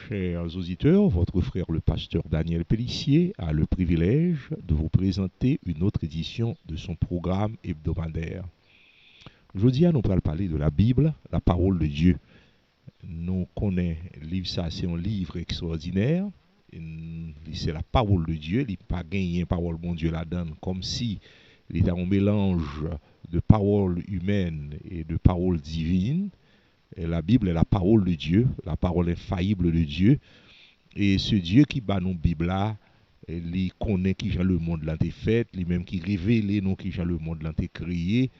Chers auditeurs, votre frère le pasteur Daniel Pellissier a le privilège de vous présenter une autre édition de son programme hebdomadaire. Aujourd'hui, nous allons parler de la Bible, la parole de Dieu. Nous connaissons le livre, ça c'est un livre extraordinaire. C'est la parole de Dieu. Il n'a pas gagné parole de Dieu là-dedans, comme si il était un mélange de paroles humaines et de paroles divines. Et la Bible est la parole de Dieu, la parole infaillible de Dieu. Et ce Dieu qui bat nous Bible là, il connaît qui le monde là t'est fait, lui-même qui révèle nous qui le monde là t'est créé,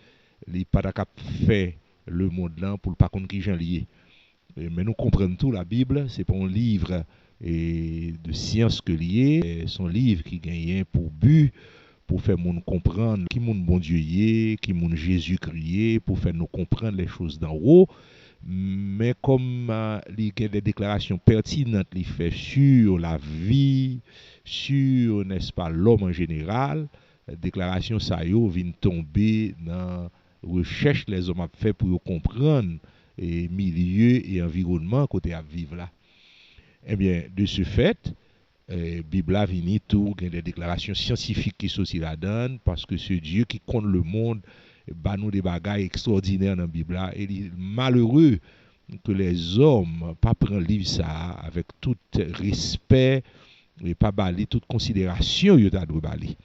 il pas capable faire le monde là pour pas connaître qui lié. Mais nous comprenons tout la Bible, c'est pas un livre de science que lié, son livre qui gagne pour but pour faire nous comprendre qui mon bon Dieu est, qui mon Jésus crié, pour faire nous comprendre les choses d'en haut. Mais comme il y a des déclarations pertinentes qu'il fait sur la vie, sur, n'est-ce pas, l'homme en général, déclaration ça vient tomber dans recherche les hommes ont fait pour comprendre et milieu et environnement côté à vivre là. Eh bien, de ce fait, Bible a venu tout, il y a des déclarations scientifiques qui sont aussi là-dedans, parce que ce Dieu qui compte le monde, bah nous des bagailles extraordinaires dans la Bible là, et il est malheureux que les hommes pas prennent livre ça avec tout respect et pas bali toute considération yo ta doit bali.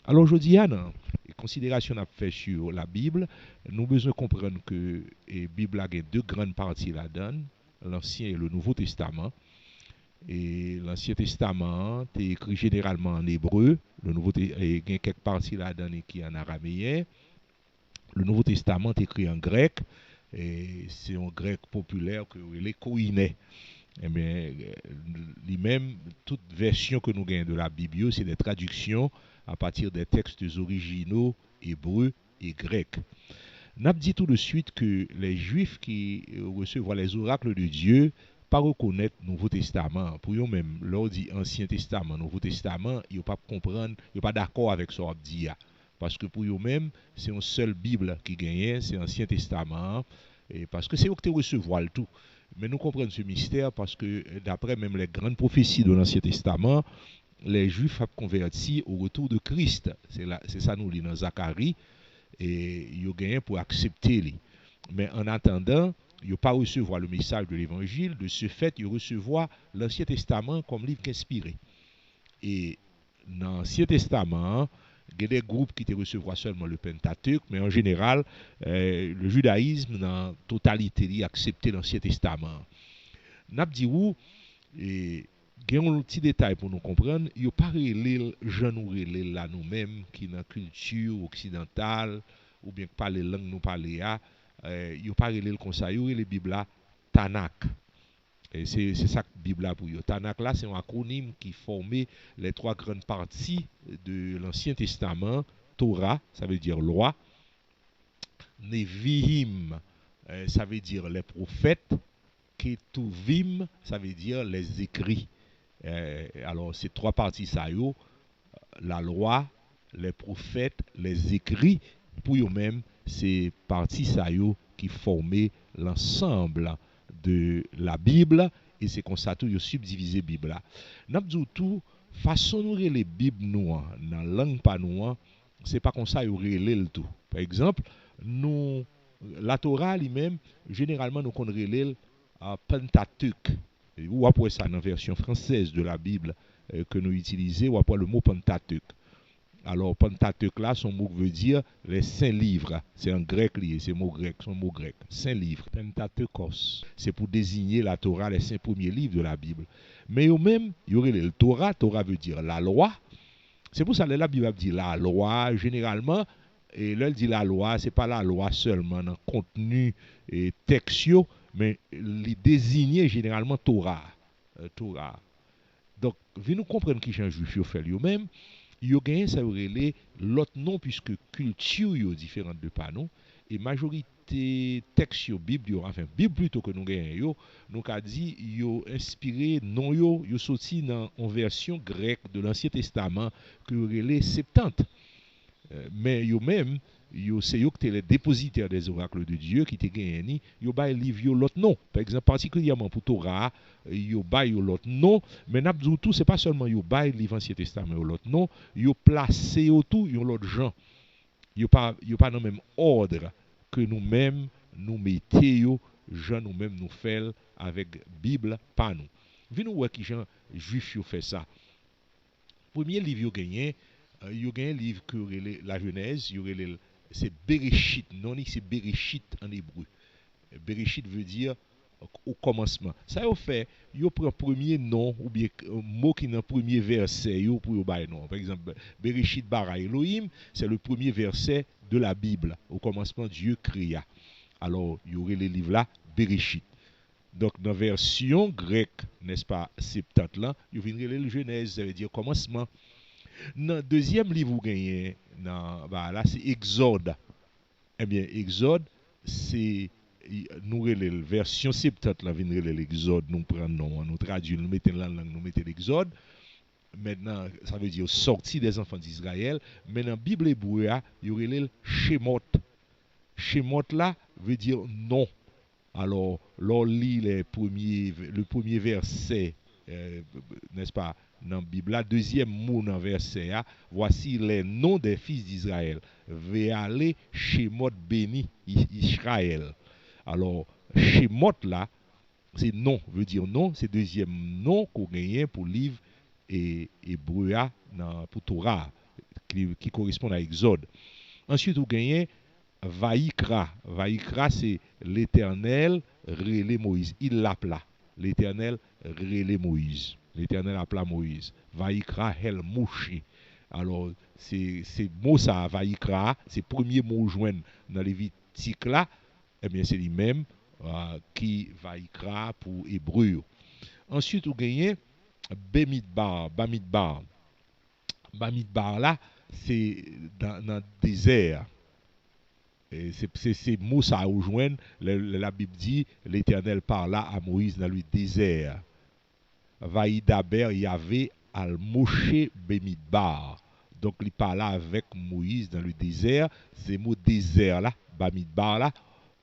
Alors aujourd'hui dans les considérations n'a fait sur la Bible, nous besoin comprendre que la Bible a deux grandes parties là-dedans, l'Ancien et le Nouveau Testament. Et l'Ancien Testament est écrit généralement en hébreu, le Nouveau il y a quelques parties là-dedans qui est en araméen. Le Nouveau Testament est écrit en grec, et c'est un grec populaire que les koiné. Eh bien, lui-même, toute version que nous gagnons de la Bible, c'est des traductions à partir des textes originaux hébreux et grecs. N'a dit tout de suite que les Juifs qui recevront les oracles de Dieu pas reconnaître le Nouveau Testament. Pour eux-mêmes, leur dit Ancien Testament, Nouveau Testament, ils ne pas comprendre, ils ne pas d'accord avec ce qu'on dit. Parce que pour eux-mêmes, c'est une seule Bible qui gagne, c'est l'Ancien Testament. Et parce que c'est eux qui recevoir le tout. Mais nous comprenons ce mystère parce que d'après même les grandes prophéties de l'Ancien Testament, les Juifs ont converti au retour de Christ. C'est ça nous lit dans Zacharie. Et ils ont gagné pour accepter lui. Mais en attendant, ils n'ont pas recevoir le message de l'évangile. De ce fait, ils recevoir l'Ancien Testament comme livre inspiré. Et dans l'Ancien Testament, il y a des groupes qui te recevoir seulement le Pentateuque, mais en général, le judaïsme, dans la totalité, il a accepté l'Ancien Testament. N'a dit où, et il y a un petit détail pour nous comprendre, il n'y a pas relé, je nous relé là nous-mêmes, qui dans la culture occidentale, ou bien pas les langues nous parler, il n'y a pas relé le conseil, il y a les Bibles là, Tanakh. Et c'est ça que la Bible a pour eux. Tanakh là, c'est un acronyme qui formait les trois grandes parties de l'Ancien Testament. Torah, ça veut dire loi. Nevi'im, ça veut dire les prophètes. Ketuvim, ça veut dire les écrits. Alors, ces trois parties, ça y est, la loi, les prophètes, les écrits, pour eux-mêmes, c'est parties, ça y est, qui formaient l'ensemble de la Bible, et c'est comme ça tout yo subdivisé la Bible là. N'a dit tout façon nous les Bible nous dans langue pas nous, c'est pas comme ça yo relé le tout. Par exemple, nous la Torah lui-même généralement nous qu'on relé Pentateuque. Ou après ça dans la version française de la Bible que nous utilisons, ou après le mot Pentateuque. Alors, Pentateuque là, son mot veut dire les saints livres. C'est en grec lié, c'est mot grec, son mot grec. Saint livre, Pentateuchos. C'est pour désigner la Torah, les 5 premiers livres de la Bible. Mais eux-mêmes, il y aurait le Torah. Torah veut dire la loi. C'est pour ça que la Bible dit la loi, généralement. Et là, elle dit la loi, c'est pas la loi seulement dans le contenu et textuel, mais il désigne généralement Torah. Torah. Donc, vous nous comprendre qui est juif fait lui-même. Yo gagne ça relé l'autre nom puisque culture yo différente de pas nous et majorité texte yo Bible yo enfin Bible plutôt que nous gagne yo nous a dit yo inspiré non yo sorti dans en version grecque de l'Ancien Testament que relé 70 Mais yo même, c'est eux qui sont les dépositaires des oracles de Dieu qui te gagné, yo bay livre yo l'autre nom. Par exemple, particulièrement pour Torah, yo bay yo l'autre nom, mais n'a tout c'est pas seulement yo bay livre Ancien Testament yo l'autre nom, yo placé yo tout yo l'autre gens. Yo pas dans le même ordre que nous-mêmes nous mettons yo, gens nous-mêmes nous faisons avec Bible pas nous. Vu nous qui gens juifs yo fait ça. Premier livre yo gagné, yo gagné livre que la Genèse, c'est Bereshit, non c'est Bereshit en hébreu. Bereshit veut dire au commencement. Ça yo fait, yo prend premier nom ou bien mot qui dans le premier verset yo pour yo bay nom. Par exemple, Bereshit bara Elohim, c'est le premier verset de la Bible. Au commencement Dieu créa. Alors, il y aurait les livres là Bereshit. Donc dans la version grecque, n'est-ce pas, Septante là, il viendrait le Genèse, ça veut dire commencement. Dans le deuxième livre vous gagnez, là c'est Exode. Eh bien, Exode, c'est nous la version 70 là viendrait l'Exode, nous prenons, nous traduisons, nous mettons la langue, nous mettons l'Exode. Maintenant, ça veut dire sortie des enfants d'Israël. Mais dans la Bible hébreu, il y aurait le Shemot. Shemot là veut dire non. Alors, l'on lit le premier verset, n'est-ce pas, dans la Bible, la deuxième mot dans le verset, voici les noms des fils d'Israël. Véalé, Shemot béni, Israël. Alors, Shemot là, c'est non, veut dire non, c'est le deuxième nom qu'on gagne pour le livre hébreu pour Torah, qui correspond à Exode. Ensuite, vous gagnez Vaïkra. Vaïkra, c'est l'Éternel relé Moïse. Il l'appela. L'Éternel relé Moïse. L'Éternel appela Moïse. Vaïkra El Moshe. Alors, c'est mot ça, Vaïkra, c'est le premier mot joint dans Lévitique là. Eh bien, c'est lui-même qui Vaïkra pour hébreu. Ensuite, vous gagnez Bemidbar. Bamidbar. Bamidbar là, c'est dans le désert. C'est mots ça rejoindre. La Bible dit l'Éternel parla à Moïse dans le désert. Vaïdaber Yahvé al Moshe Bemidbar. Donc il parla avec Moïse dans le désert. C'est mot désert là, Bamidbar là,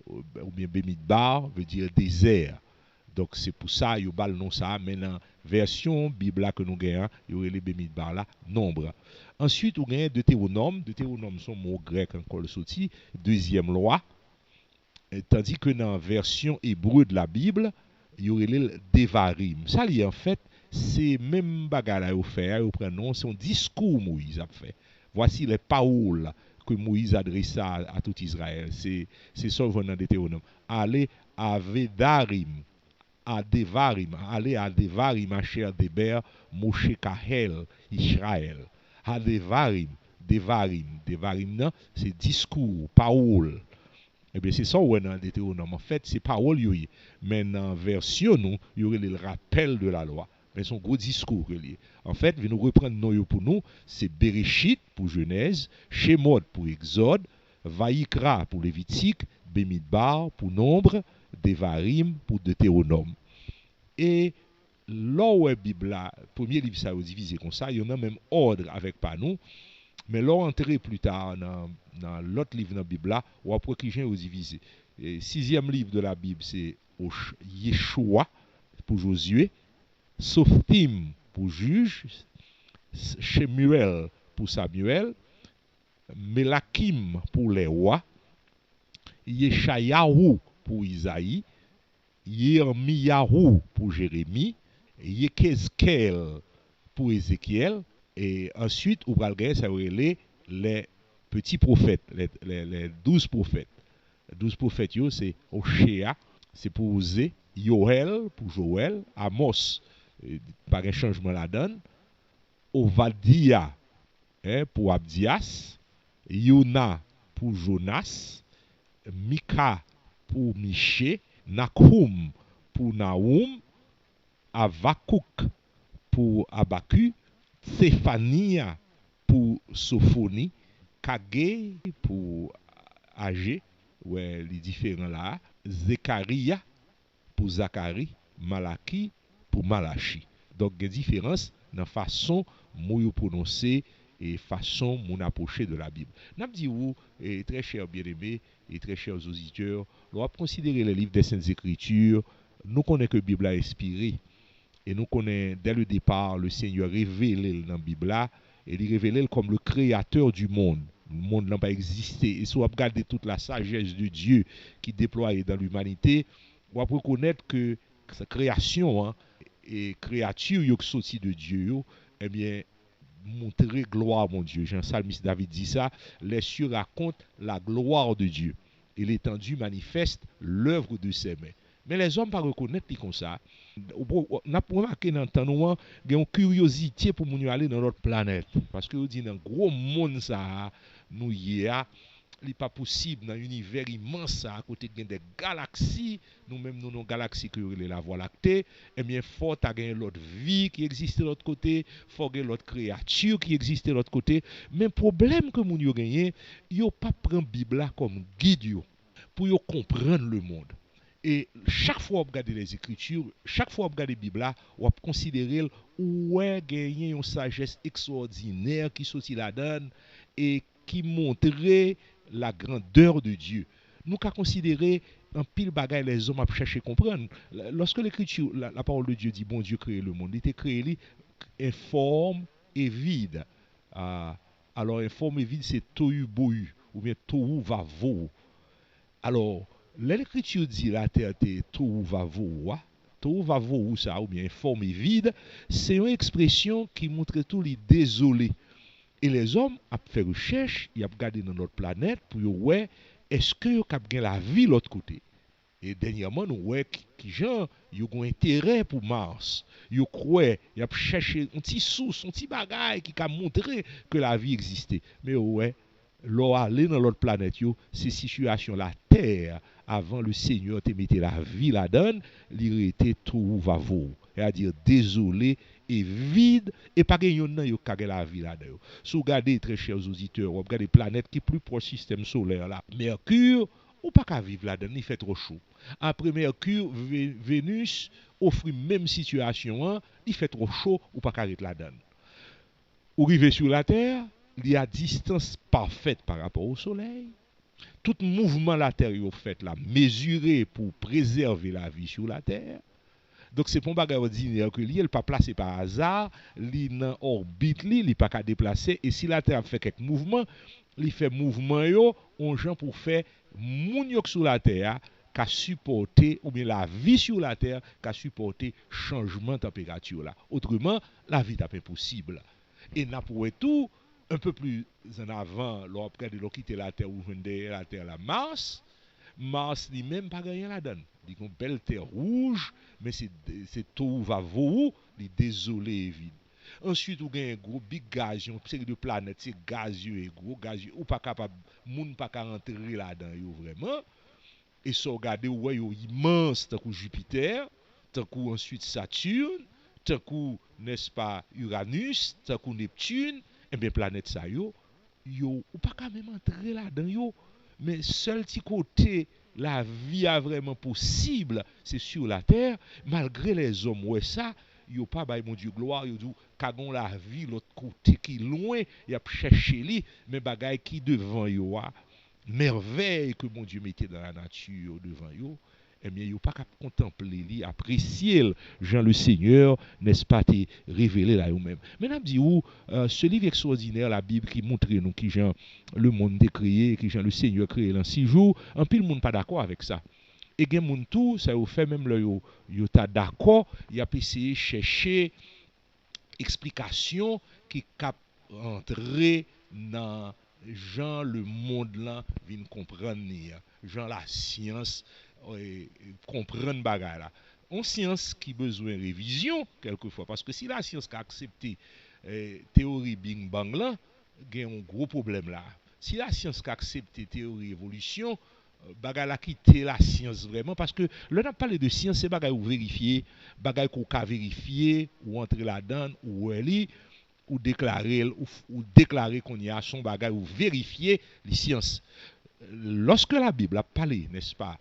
ou bien Bemidbar veut dire désert. Donc c'est pour ça yo bal non ça maintenant version Bible là que nous gagnons, il y aurait les Bemidbar là nombre. Ensuite on gagne Deutéronome son mot grec encore le sorti, deuxième loi. Tandis que dans la version hébreu de la Bible, il y aurait les Devarim. Ça li en fait c'est même bagarre à faire, au prénom son discours Moïse a fait. Voici les paroles que Moïse adressa à tout Israël. C'est ça venant Deutéronome. Allez à Vedarim. À Devarim, allez à Devarim, ma chère Déber, Moshe Kahel, Israël. À Devarim, non, c'est discours, parole. Eh bien, c'est ça où on a Deutéronome. En fait, c'est parole, mais dans la version, nous, il y aurait le rappel de la loi. Mais son gros discours relié. En fait, nous reprendre nos pour nous, c'est Bereshit pour Genèse, Shemot pour Exode, Vaïkra pour Lévitique, Bemidbar pour Nombre, Devarim pour Deutéronome. Et là où est Bible, premier livre ça est divisé comme ça, il y en a même ordre avec pas nous, mais là entrer plus tard dans l'autre livre dans la Bible, ou après qui est divisé. Et sixième livre de la Bible, c'est Yeshua pour Josué, Sophtim pour juge, Shemuel pour Samuel, Melakim pour les rois, Yeshayahu pour Isaïe, Yirmiyahu pour Jérémie, Yekezkel pour Ézéchiel, et ensuite, on va regarder, ça les petits prophètes, les 12 prophètes. Les 12 prophètes, c'est Oshéa, c'est pour Osée, Yoel pour Joël, Amos, par un changement la donne, Ovadia pour Abdias, Yona pour Jonas, Mika pour Miché, Nakoum pour Naoum, Avakouk pour Abaku, Séphania pour Sophonie, Kagé pour Agé, ouais, les différents là, Zekaria pour Zacharie, Malaki pour Malachi. Donc, il y a une différence dans la façon dont vous prononcez et façon mon approcher de la Bible. N'a dit vous, et très chers bien-aimés et très chers auditeurs, on va considérer les livres des Saintes Écritures, nous connaissons que la Bible a inspiré, et nous connaissons dès le départ le Seigneur révélé dans la Bible là, et il révélé comme le créateur du monde. Le monde n'a pas existé. Et si on regarde toute la sagesse de Dieu qui est déployée dans l'humanité, on va reconnaître que sa création, hein, et créature qui sorti de Dieu, eh bien, montrer gloire, mon Dieu. Jean Psalmiste David dit ça, les cieux racontent la gloire de Dieu. Et l'étendue manifeste l'œuvre de ses mains. Mais les hommes ne pas reconnaître comme ça. On a remarqué dans le temps, il y a une curiosité pour nous aller dans notre planète. Parce que vous dites, dans le gros monde, ça, nous y a. Il n'est pas possible dans un univers immense à côté de des galaxies, nous-mêmes nous avons galaxies que la Voie lactée, et bien fort à gagner l'autre vie qui existe de l'autre côté, fort gagner l'autre créature qui existe de l'autre côté. Mais le problème que nous avons gagné, ils n'ont pas pris la Bible comme guide pour comprendre le monde. Et chaque fois que vous regardez les Écritures, chaque fois que vous regardez la Bible, vous va considérer où est gagné une sagesse extraordinaire qui sortit là-dedans et qui montrait la grandeur de Dieu. Nous qu'à considérer un pile bagaille les hommes à chercher à comprendre. Lorsque l'écriture, la parole de Dieu dit bon Dieu créé le monde, il était créé informe et vide. Alors informe et vide c'est tohu bohu ou bien tohu vavo. Alors l'écriture dit la terre était tohu vavo. Tohu vavo ça ou bien informe et vide, c'est une expression qui montre tout les désolé. Et les hommes ont fait recherche, ils ont regardé dans notre planète pour voir est-ce que vous avez la vie de l'autre côté. Et dernièrement, nous voyons qui gens ont intérêt pour Mars. Ils croient, ils ont cherché un petit source, un petit bagage qui a montré que la vie existait. Mais ouais, l'on aller dans l'autre planète, ces situations la Terre, avant le Seigneur te mettait la vie là-dedans, il était tout vavo. C'est-à-dire désolé et vide et pas gagné nan yo kage la vie là-dedans. Si vous regardez très chers auditeurs, vous regardez planète qui est plus proche du système solaire là, Mercure ou pas qu'à vivre là-dedans, il fait trop chaud. Après Mercure, Vénus offre même situation, hein, il fait trop chaud ou pas qu'à être là-dedans. Ou arriver sur la Terre, il y a distance parfaite par rapport au Soleil. Tout mouvement la Terre est fait là, mesuré pour préserver la vie sur la Terre. Donc c'est pour bagage ordinaire que lui, elle pas placé par hasard, li dans orbite li pas qu'à déplacer et si la Terre fait quelques mouvements, il fait mouvement yo on gens pour faire moun yo sur la Terre qu'a supporter ou bien la vie sur la Terre qu'a supporter changement de température là. Autrement, la vie est impossible. Et n'a pour tout un peu plus en avant, lorsqu'on de quitter la Terre ou la Terre la Mars lui-même pas gagné la donne. Il y a une belle terre rouge, mais c'est tout va vous, il est désolé et vide. Ensuite, vous avez un gros big gaz, une série de planètes, c'est gazieux et gros gazieux, ou pas capable, moun pas capable rentrer là-dedans, vraiment. Et si vous regardez, vous voyez immense, tant que Jupiter, tant que ensuite Saturne, tant que, n'est-ce pas, Uranus, tant que Neptune, et bien planète ça, ou pas capable même entrer là-dedans, mais seul petit côté la vie a vraiment possible, c'est sur la terre, malgré les hommes, ouais ça, yo pas bay mon Dieu gloire, yo dit kagon la vie l'autre côté qui loin, y a cherché li, mais bagay qui devant yo a merveille que mon Dieu mettait dans la nature devant yo. Eh bien, yo pas qu'à contempler li, apprécier Jean le Seigneur, n'est-ce pas, te révélé là eux-mêmes. Maintenant, dit où ce livre extraordinaire, la Bible, qui montre nous qui Jean le monde est créé, qui Jean le Seigneur créé en 6 jours, en pile monde pas d'accord avec ça. Et gen moun tout, ça vous fait même le yo ta d'accord, y a essayé chercher explication qui cap entrer dans Jean le monde là vient comprendre Jean la science comprendre bagay là. Une science qui besoin de révision quelquefois parce que si la science a accepté théorie Big Bang là, il y a un gros problème là. Si la science a accepté théorie évolution, bagay la quitter la science vraiment parce que là on a parlé de science c'est bagay ou vérifier, bagay qu'on ka vérifier ou entrer là-dedans ou aller ou déclarer qu'on y a son bagay ou vérifier les sciences. Lorsque la Bible a parlé, n'est-ce pas,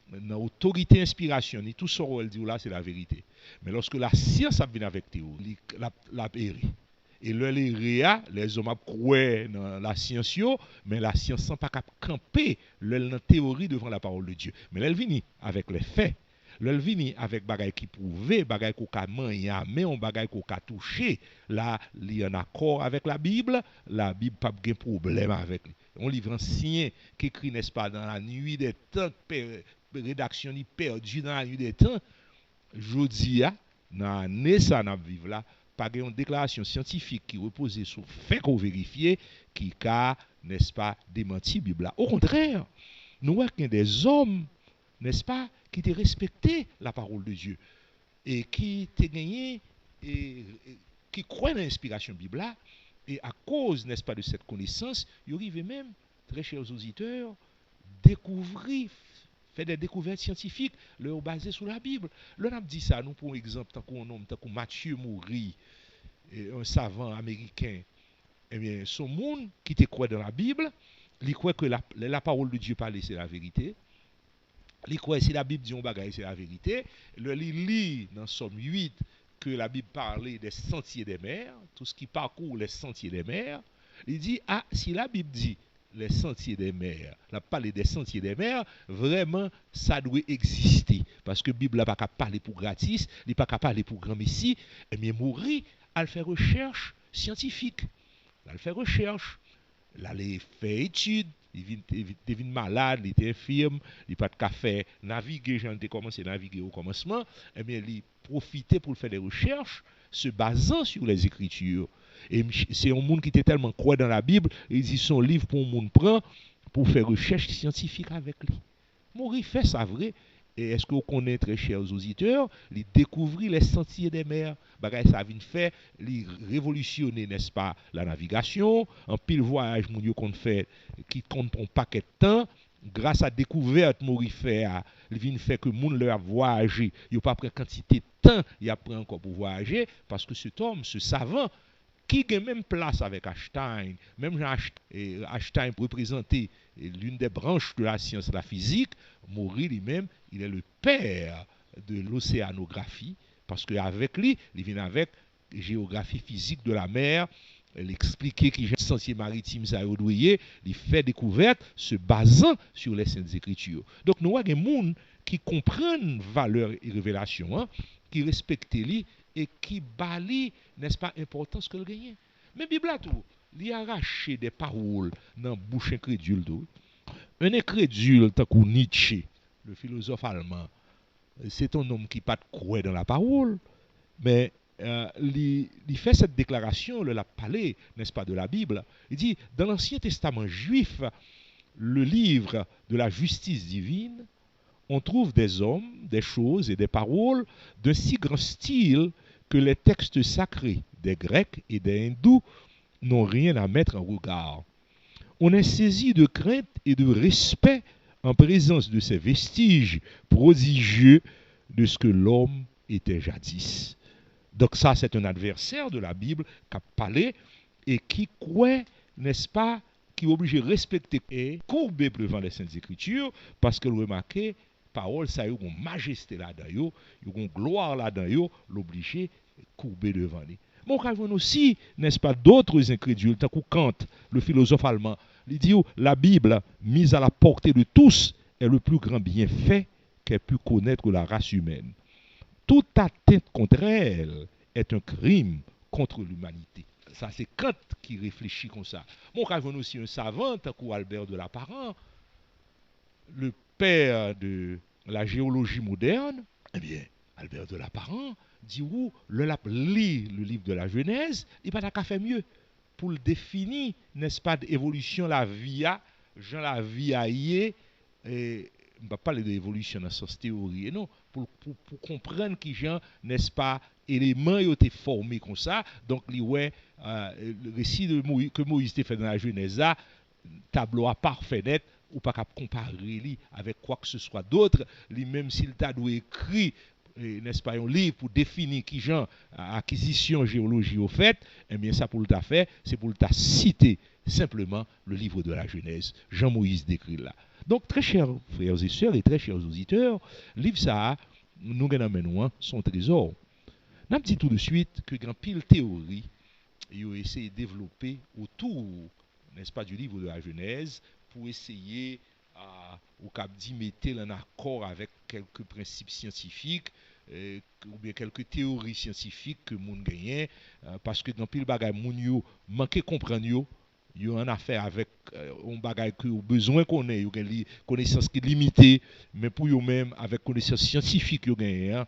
dans autorité inspiration, tout ce qu'elle dit là, c'est la vérité. Mais lorsque la science a venu avec théorie, la erré. Et le réa, les hommes croient dans la science, mais la science n'a pas qu'à camper la théorie devant la parole de Dieu. Mais elle vient avec les faits. Elle vient avec des qui prouvent, des qui ont mais on des qui ont touché. Là, il y a un accord avec la Bible n'a pas de problème avec lui. On livre ancien qui écrit, n'est-ce pas, dans la nuit des temps, rédaction ni perdue dans la nuit des temps. Jodi a, dans l'année ça n'a vivre là, pas une déclaration scientifique qui repose sur fait qu'on vérifie, qui a, n'est-ce pas, démenti Bible là. Au contraire, nous voyons qu'il y a des hommes, n'est-ce pas, qui ont respecté la parole de Dieu et qui ont gagné et qui croient dans l'inspiration Bible là, et à cause, n'est-ce pas, de cette connaissance, ils arrivent même, très chers auditeurs, découvrir, faire des découvertes scientifiques, leur basées sur la Bible. Là, on a dit ça, nous, pour exemple, tant qu'on homme, tant que Mathieu Maury, un savant américain, eh bien, son monde qui te croit dans la Bible, il croit que la parole de Dieu parlée, c'est la vérité. Il croit que si la Bible dit un bagage, c'est la vérité. Il lit dans Somme 8 que la Bible parlait des sentiers des mers, tout ce qui parcourt les sentiers des mers. Il dit, ah, si la Bible dit les sentiers des mers, la parler des sentiers des mers, vraiment, ça doit exister. Parce que la Bible n'a pas qu'à parler pour gratis, elle n'a pas qu'à parler pour grand messie, mais mourir, elle fait recherche scientifique. Elle fait recherche. Elle fait études. Il devient malade, il était infirme, il n'a pas de café, naviguer, j'en ai commencé à naviguer au commencement, eh bien, il profitait pour faire des recherches, se basant sur les Écritures. Et c'est un monde qui était tellement croit dans la Bible, il dit son livre pour un monde prend pour faire recherche scientifique avec lui. Maury fait ça vrai. Et est-ce que vous connaissez, très chers auditeurs, il découvrir les sentiers des mers. Bagay ça vient faire, il révolutionner, n'est-ce pas, la navigation, en pile voyage, mon Dieu, qu'on fait, qui compte un paquet de temps, grâce à découverte, Maury fait, il vient faire que moun leur voyager, il n'y a pas pris quantité de temps, il a pris encore pour voyager, parce que cet homme, ce savant, qui a même place avec Einstein, même Einstein représentait l'une des branches de la science, la physique, Maury lui-même, il est le père de l'océanographie, parce qu'avec lui, il vient avec géographie physique de la mer, il expliquait qu'il y a un sentier maritime, ça il fait découverte se basant sur les Saintes Écritures. Donc nous avons des gens qui comprennent valeur et révélation, hein, qui respectent lui, et qui balient, n'est-ce pas, l'importance que le gagne. Mais la Bible a tout. Il a arraché des paroles dans la bouche incrédule. Un incrédule, tant que Nietzsche, le philosophe allemand, c'est un homme qui n'a pas de croix dans la parole, mais il fait cette déclaration, il a parlé, n'est-ce pas, de la Bible. Il dit, dans l'Ancien Testament juif, le livre de la justice divine, on trouve des hommes, des choses et des paroles d'un si grand style que les textes sacrés des Grecs et des Hindous n'ont rien à mettre en regard. On est saisi de crainte et de respect en présence de ces vestiges prodigieux de ce que l'homme était jadis. Donc ça, c'est un adversaire de la Bible qui a parlé et qui croit, n'est-ce pas, qui est obligé de respecter et courber devant les Saintes Écritures parce que vous remarquez, parole, ça a une majesté là-dedans, une gloire là-dedans, l'obligé courber devant lui. Mon on aussi, n'est-ce pas, d'autres incrédules, tant que Kant, le philosophe allemand, il dit la Bible, mise à la portée de tous, est le plus grand bienfait qu'ait pu connaître la race humaine. Toute atteinte contre elle est un crime contre l'humanité. Ça, c'est Kant qui réfléchit comme ça. Mon on aussi un savant, tant que Albert de Lapparent, le père de la géologie moderne, eh bien, Albert de Lapparent dit où lit le livre de la Genèse, il n'a pas qu'à faire mieux pour le définir, n'est-ce pas, d'évolution la vie à, Jean la vie à y et on ne va pas parler d'évolution dans ce sens théorie, non, pour comprendre qui Jean, n'est-ce pas, éléments ont été formés comme ça, donc le récit de Moïse, que Moïse a fait dans la Genèse, tableau à parfait net, ou pas qu'à comparer avec quoi que ce soit d'autre, même s'il t'a écrit, n'est-ce pas, un livre pour définir qui genre acquisition géologie au fait, eh bien ça pour le t'a fait, c'est pour le t'a citer simplement le livre de la Genèse. Jean-Moïse décrit là. Donc très chers frères et sœurs et très chers auditeurs, le livre ça, nous avons son trésor. Nous dit tout de suite que grand pile théorie ils ont essayé de développer autour, n'est-ce pas, du livre de la Genèse pour essayer ou cap dit mettre en accord avec quelques principes scientifiques ou bien quelques théories scientifiques que moun gagnent parce que dans pile bagay moun yo manqué comprendre yo en affaire avec un bagay que au besoin qu'on ait yo gen connaissance qui limitée mais pour yo même avec connaissance scientifique yo gagne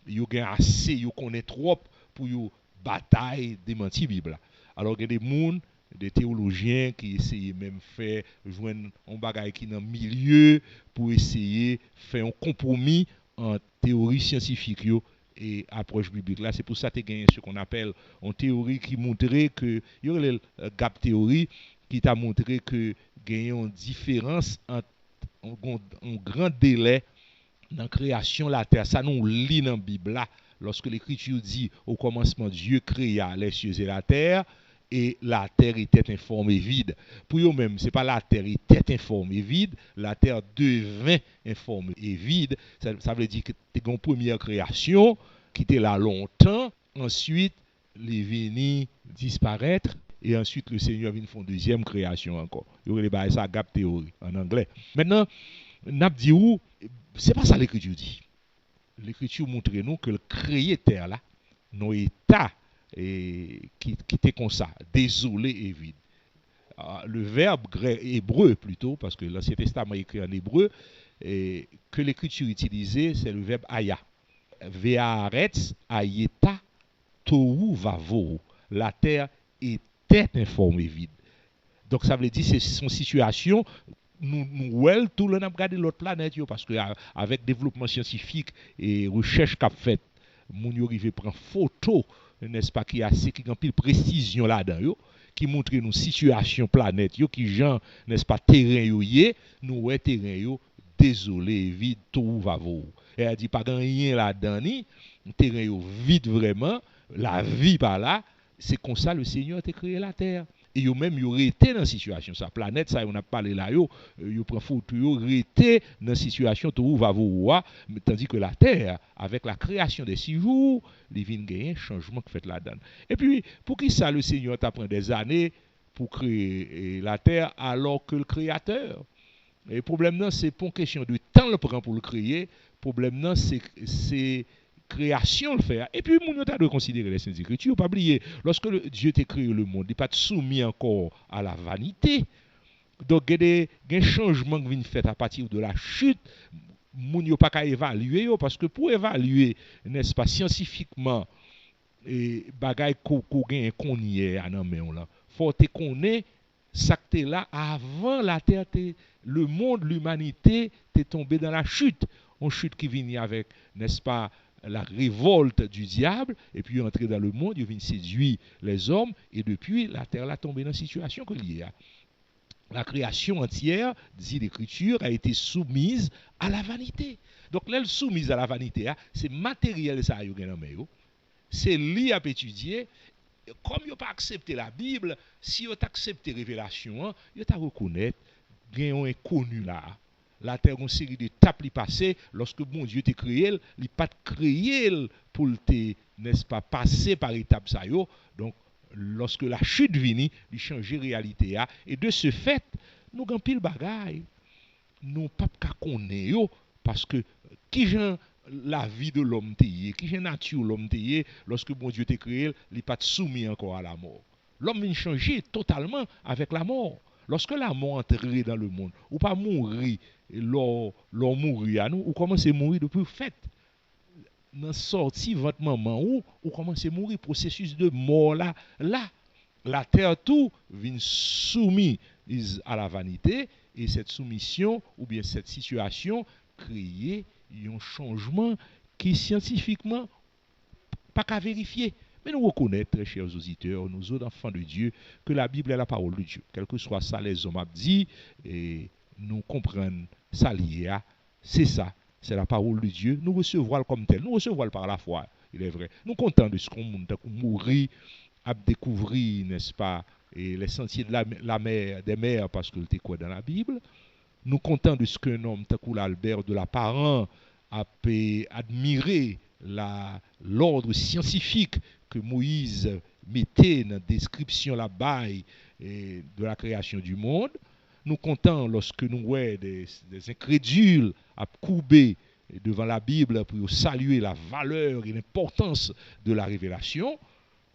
yo gen assez yo connaît trop pour yo bataille démenti Bible. Alors il y a des moun des théologiens qui essayaient même faire joindre un bagage qui dans le milieu pour essayer de faire un compromis entre théorie scientifique et approche biblique. Là, c'est pour ça que tu as gagné ce qu'on appelle une théorie qui montrait que, il y aurait le gap théorie qui t'a montré que il y a une différence entre un grand délai dans la création de la terre. Ça nous lit dans la Bible là, lorsque l'Écriture dit au commencement Dieu créa les cieux et la terre et la terre était informe et vide. Pour eux-mêmes, ce n'est pas la terre était informe et vide, la terre devint informe et vide. Ça veut dire que tu as une première création qui était là longtemps, ensuite, les venu disparaître, et ensuite le Seigneur vient faire une deuxième création encore. Il y a ça gap théorie en anglais. Maintenant, n'a dit où, c'est pas ça l'Écriture dit. L'Écriture montre nous que le créé terre là, nos états qui était comme ça, désolé et vide. Le verbe grec, hébreu plutôt, parce que l'Ancien Testament est écrit en hébreu, et que l'Écriture utilisée, c'est le verbe aya. Ve'aretz ayeta tohu vavo. La terre était informe et vide. Donc ça veut dire c'est son situation. Nous tout le monde a regardé l'autre planète parce que avec développement scientifique et recherche qu'a fait, moun yo rive prend photo, n'est-ce pas, qui a assez qui pile précision là-dedans qui montre nous situation planète qui gens, n'est-ce pas, terrain yo nous ouais terrain yo désolé vide tout va vous. Et elle dit pas rien là-dedans ni terrain yo vide vraiment, la vie par là, c'est comme ça le Seigneur a créé la terre. Et yo même yo été dans situation sa planète ça on a parlé là yo prend photo yo été dans situation tout va voir tandis que la terre avec la création des 6 jours les vinn gagner changement qui fait là-dedans. Et puis pour qui ça le Seigneur t'a pris des années pour créer la terre alors que le créateur et le problème non c'est pas une question de temps le prend pour le créer, problème non c'est création le fait. Et puis, nous avons considérer les Saintes Écritures. Pas oublier, lorsque Dieu t'a créé le monde, il n'est pas soumis encore à la vanité. Donc, il y a des changements qui viennent faits à partir de la chute. Nous n'avons pas qu'à évaluer, parce que pour évaluer, n'est-ce pas, scientifiquement, et bagaille qu'on y est à la main, là, faut qu'on ait ça que là avant la terre, le monde, l'humanité, t'es tombé dans la chute. Une chute qui vient avec, n'est-ce pas, la révolte du diable, et puis entrer dans le monde, il vient séduire les hommes, et depuis, la terre a tombé dans la situation que l'il y a. La création entière, dit l'Écriture, a été soumise à la vanité. Donc, l'elle soumise à la vanité, c'est matériel, ça, c'est lui à étudier. Comme il n'a pas accepté la Bible, si il a accepté la révélation, il a reconnaître qu'il y a un inconnu là. La terre a une série d'étapes passées. Lorsque bon Dieu t'a créé, il n'a pas créé pour te, n'est-ce pas, passer par étapes ça. Donc, lorsque la chute vient, il change la réalité. Et de ce fait, nous avons pile bagaille. Nous pas qu'à connaître parce que qui j'en la vie de l'homme t'ayé, qui j'en nature l'homme t'ayé, lorsque bon Dieu t'a créé, il n'est pas soumis encore à la mort. L'homme vient changer totalement avec la mort. Lorsque la mort entre dans le monde, ou pas mourir, l'on mourir à nous, ou commence à mourir depuis fait. Dans sortie votre maman ou commence à mourir, processus de mort là, la terre tout vient soumis à la vanité, et cette soumission, ou bien cette situation, crée un changement qui scientifiquement pas qu'à vérifier. Mais nous reconnaissons, très chers auditeurs, nous autres enfants de Dieu, que la Bible est la parole de Dieu. Quel que soit ça, les hommes ont dit, et nous comprenons ça lié, c'est ça, c'est la parole de Dieu. Nous recevons comme tel, nous recevons par la foi, il est vrai. Nous sommes contents de ce qu'on mourit, à découvrir, n'est-ce pas, et les sentiers de la mer, des mers, parce que c'est quoi dans la Bible. Nous sommes contents de ce qu'un homme, Takou Albert de la Parent, a admiré l'ordre scientifique que Moïse mettez dans la description là-bas de la création du monde. Nous comptons lorsque nous voyons des incrédules à courber devant la Bible pour saluer la valeur et l'importance de la révélation.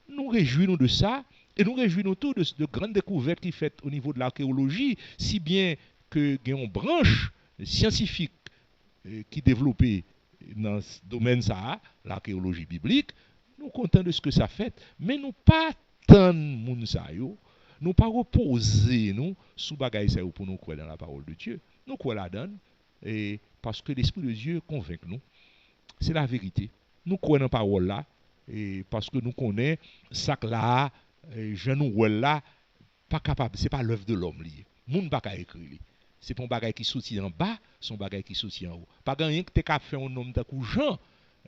Nous réjouissons de ça et nous réjouissons tout de grandes découvertes qui sont faites au niveau de l'archéologie, si bien que il y a une branche scientifique qui est développée dans ce domaine ça, l'archéologie biblique. Nous contents de ce que ça fait, mais nous pas tant moun sa yo, nous pas reposer nous sous bagaille ça pour nous croire dans la parole de Dieu. Nous croire là-dedans et parce que l'esprit de Dieu convainc nous. C'est la vérité. Nous croyons dans la parole là et parce que nous connaissons ça que là je nous là pas capable, c'est pas l'œuvre de l'homme lié. Moun pas ka écrire. C'est pas un bagage qui sortit en bas, son bagage qui sortit en haut. Pas rien que t'es capable faire un homme de Jean,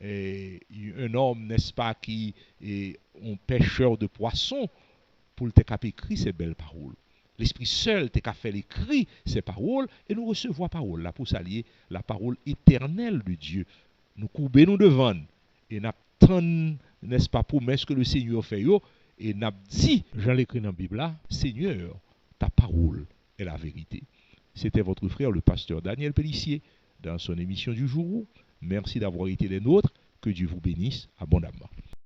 un homme n'est-ce pas qui est un pêcheur de poissons pour te cap écrit ces belles paroles. L'Esprit seul t'es qu'à faire écrit ces paroles et nous recevons la parole là pour s'allier la parole éternelle de Dieu. Nous courbons nous devant et n'attendons n'est-ce pas promesse que le Seigneur fait yo et n'a dit, Jean l'écrit dans la Bible là, Seigneur, ta parole est la vérité. C'était votre frère le pasteur Daniel Pellissier dans son émission du jour. Merci d'avoir été des nôtres. Que Dieu vous bénisse abondamment.